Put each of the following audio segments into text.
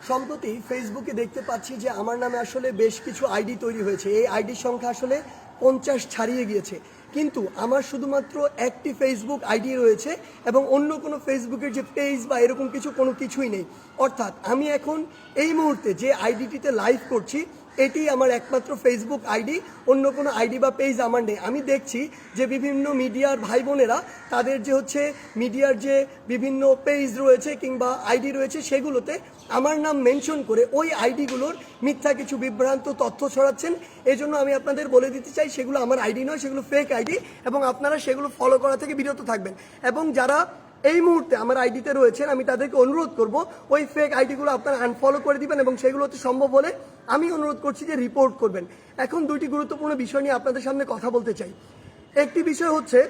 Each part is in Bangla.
সম্প্রতি ফেসবুকে দেখতে পাচ্ছি যে আমার নামে আসলে বেশ কিছু আইডি তৈরি হয়েছে। এই আইডির সংখ্যা আসলে 50 ছাড়িয়ে গিয়েছে, কিন্তু আমার শুধুমাত্র একটি ফেসবুক আইডি রয়েছে এবং অন্য কোনো ফেসবুকের যে পেজ বা এরকম কোনো কিছুই নেই। অর্থাৎ আমি এখন এই মুহূর্তে যে আইডিটিতে লাইভ করছি এটি আমার একমাত্র ফেসবুক আইডি, অন্য কোনো আইডি বা পেজ আমার নেই। আমি দেখছি যে বিভিন্ন মিডিয়ার ভাই বোনেরা তাদের যে মিডিয়ার যে বিভিন্ন পেজ রয়েছে কিংবা আইডি রয়েছে সেগুলোতে আমার নাম মেনশন করে ওই আইডিগুলোর মিথ্যা কিছু বিভ্রান্ত তথ্য ছড়াচ্ছেন। এই জন্য আমি আপনাদের বলে দিতে চাই সেগুলো আমার আইডি নয়, সেগুলো ফেক আইডি এবং আপনারা সেগুলো ফলো করা থেকে বিরত থাকবেন। এবং যারা এই মুহূর্তে আমার আইডিতে রয়েছেন আমি তাদেরকে অনুরোধ করব ওই ফেক আইডিগুলো আপনারা আনফলো করে দিবেন এবং সেগুলোতে সম্ভব হলে আমি অনুরোধ করছি যে রিপোর্ট করবেন। এখন দুইটি গুরুত্বপূর্ণ বিষয় নিয়ে আপনাদের সামনে কথা বলতে চাই। একটি বিষয় হচ্ছে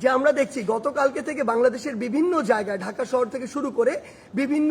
যে আমরা দেখছি গতকালকে থেকে বাংলাদেশের বিভিন্ন জায়গায় ঢাকা শহর থেকে শুরু করে বিভিন্ন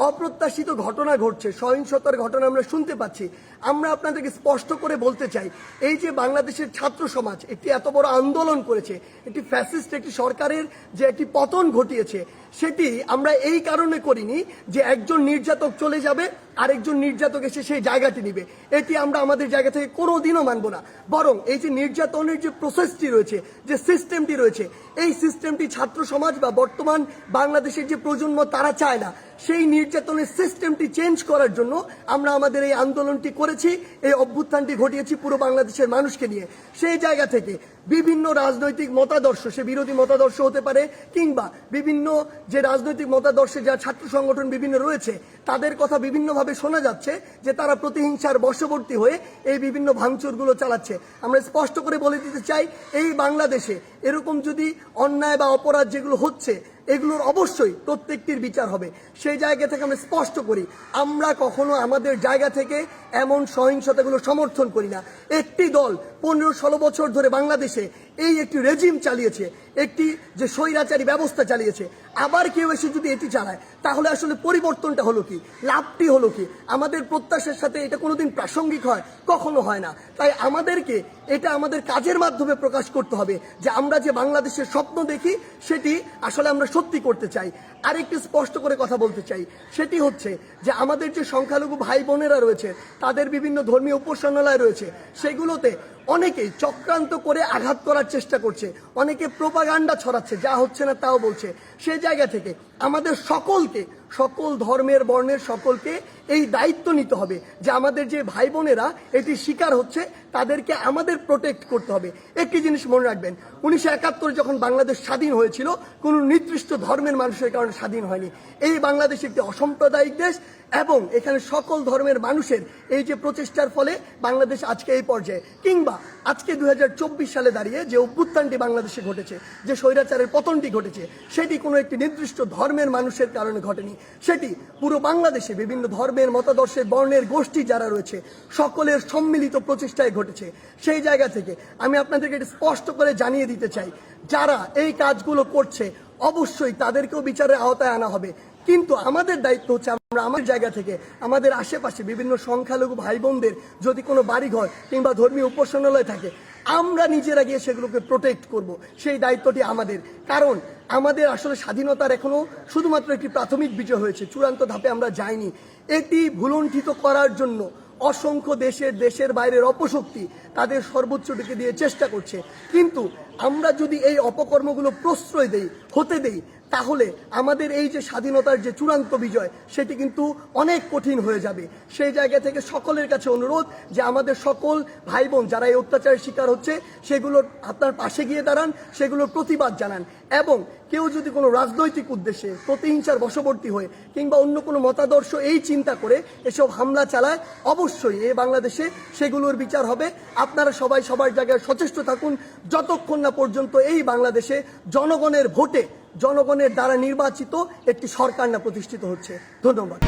অপ্রত্যাশিত ঘটনা ঘটছে, সহিংসতার ঘটনা আমরা শুনতে পাচ্ছি। আমরা আপনাদেরকে স্পষ্ট করে বলতে চাই, এই যে বাংলাদেশের ছাত্র সমাজ একটি এত বড় আন্দোলন করেছে, একটি ফ্যাসিস্ট একটি সরকারের যে একটি পতন ঘটিয়েছে, সেটি আমরা এই কারণে করিনি যে একজন নির্যাতক চলে যাবে আরেকজন নির্যাতক এসে সেই জায়গাটি নিবে। এটি আমরা আমাদের জায়গা থেকে কোনোদিনও মানব না। বরং এই যে নির্যাতনের যে প্রসেসটি রয়েছে, যে সিস্টেমটি রয়েছে, এই সিস্টেমটি ছাত্র সমাজ বা বর্তমান বাংলাদেশের যে প্রজন্ম তারা চায় না। সেই নির্যাতনের সিস্টেমটি চেঞ্জ করার জন্য আমরা আমাদের এই আন্দোলনটি করেছি, এই অভ্যুত্থানটি ঘটিয়েছি পুরো বাংলাদেশের মানুষকে নিয়ে। সেই জায়গা থেকে বিভিন্ন রাজনৈতিক মতাদর্শ, সে বিরোধী মতাদর্শ হতে পারে কিংবা বিভিন্ন যে রাজনৈতিক মতাদর্শে যা ছাত্র সংগঠন বিভিন্ন রয়েছে তাদের কথা বিভিন্নভাবে শোনা যাচ্ছে যে তারা প্রতিহিংসার বশবর্তী হয়ে এই বিভিন্ন ভাঙচুরগুলো চালাচ্ছে। আমরা স্পষ্ট করে বলে দিতে চাই, এই বাংলাদেশে এরকম যদি অন্যায় বা অপরাধ যেগুলো হচ্ছে এগুলোর অবশ্যই প্রত্যেকটির বিচার হবে। সেই জায়গা থেকে আমরা স্পষ্ট করি, আমরা কখনো আমাদের জায়গা থেকে এমন সহিংসতাগুলো সমর্থন করি না। একটি দল 15-16 বছর ধরে বাংলাদেশে এই একটি রেজিম চালিয়েছে, একটি যে স্বৈরাচারী ব্যবস্থা চালিয়েছে, আবার কেউ এসে যদি এটি চালায় তাহলে আসলে পরিবর্তনটা হলো কি, লাভটি হলো কি? আমাদের প্রত্যাশার সাথে এটা কোনোদিন প্রাসঙ্গিক হয়? কখনো হয় না। তাই আমাদেরকে এটা আমাদের কাজের মাধ্যমে প্রকাশ করতে হবে যে আমরা যে বাংলাদেশের স্বপ্ন দেখি সেটি আসলে আমরা সত্যি করতে চাই। আরেকটি স্পষ্ট করে কথা বলতে চাই, সেটি হচ্ছে যে আমাদের যে সংখ্যালঘু ভাই বোনেরা রয়েছে তাদের বিভিন্ন ধর্মীয় উপাসনালয় রয়েছে, সেগুলোতে অনেকেই চক্রান্ত করে আঘাত করার চেষ্টা করছে, অনেকে প্রোপাগান্ডা ছড়াচ্ছে, যা হচ্ছে না তাও বলছে। সেই জায়গা থেকে আমাদের সকলকে, সকল ধর্মের বর্ণের সকলকে এই দায়িত্ব নিতে হবে যে আমাদের যে ভাই বোনেরা এটি শিকার হচ্ছে তাদেরকে আমাদের প্রোটেক্ট করতে হবে। একটি জিনিস মনে রাখবেন, 1971 যখন বাংলাদেশ স্বাধীন হয়েছিল কোনো নির্দিষ্ট ধর্মের মানুষের কারণে স্বাধীন হয়নি। এই বাংলাদেশ একটি অসাম্প্রদায়িক দেশ এবং এখানে সকল ধর্মের মানুষের এই যে প্রচেষ্টার ফলে বাংলাদেশ আজকে এই পর্যায়ে, কিংবা আজকে 2024 সালে দাঁড়িয়ে যে অভ্যুত্থানটি বাংলাদেশে ঘটেছে, যে স্বৈরাচারের পতনটি ঘটেছে, সেটি কোনো একটি নির্দিষ্ট ধর্মের মানুষের কারণে ঘটেনি। সেটি পুরো বাংলাদেশে বিভিন্ন ধর্মের মতাদর্শের বর্ণের গোষ্ঠী যারা রয়েছে সকলের সম্মিলিত প্রচেষ্টায় ঘটেছে। সেই জায়গা থেকে আমি আপনাদেরকে এটা স্পষ্ট করে জানিয়ে দিতে চাই, যারা এই কাজগুলো করছে অবশ্যই তাদেরকেও বিচারের আওতায় আনা হবে। কিন্তু আমাদের দায়িত্ব হচ্ছে আমরা আমাদের জায়গা থেকে আমাদের আশেপাশে বিভিন্ন সংখ্যালঘু ভাই বোনদের যদি কোনো বাড়িঘর কিংবা ধর্মীয় উপাসনালয় থাকে আমরা নিজেরা গিয়ে সেগুলোকে প্রোটেক্ট করব। সেই দায়িত্বটি আমাদের, কারণ আমাদের আসলে স্বাধীনতার এখনো শুধুমাত্র একটি প্রাথমিক বিজয় হয়েছে, চূড়ান্ত ধাপে আমরা যাইনি। এটি ভুলণ্ঠিত করার জন্য অসংখ্য দেশের বাইরের অপশক্তি তাদের সর্বোচ্চটিকে দিয়ে চেষ্টা করছে। কিন্তু আমরা যদি এই অপকর্মগুলো প্রশ্রয় হতে দেই তাহলে আমাদের এই যে স্বাধীনতার যে চূড়ান্ত বিজয় সেটি কিন্তু অনেক কঠিন হয়ে যাবে। সেই জায়গা থেকে সকলের কাছে অনুরোধ যে আমাদের সকল ভাই বোন যারা এই অত্যাচারের শিকার হচ্ছে সেগুলোর আপনার পাশে গিয়ে দাঁড়ান, সেগুলোর প্রতিবাদ জানান। এবং কেউ যদি কোনো রাজনৈতিক উদ্দেশ্যে প্রতিহিংসার বশবর্তী হয়ে কিংবা অন্য কোনো মতাদর্শ এই চিন্তা করে এসব হামলা চালায়, অবশ্যই এই বাংলাদেশে সেগুলোর বিচার হবে। আপনারা সবাই সবার জায়গায় সচেষ্ট থাকুন যতক্ষণ না পর্যন্ত এই বাংলাদেশে জনগণের ভোটে, জনগণের দ্বারা নির্বাচিত একটি সরকার না প্রতিষ্ঠিত হচ্ছে। ধন্যবাদ।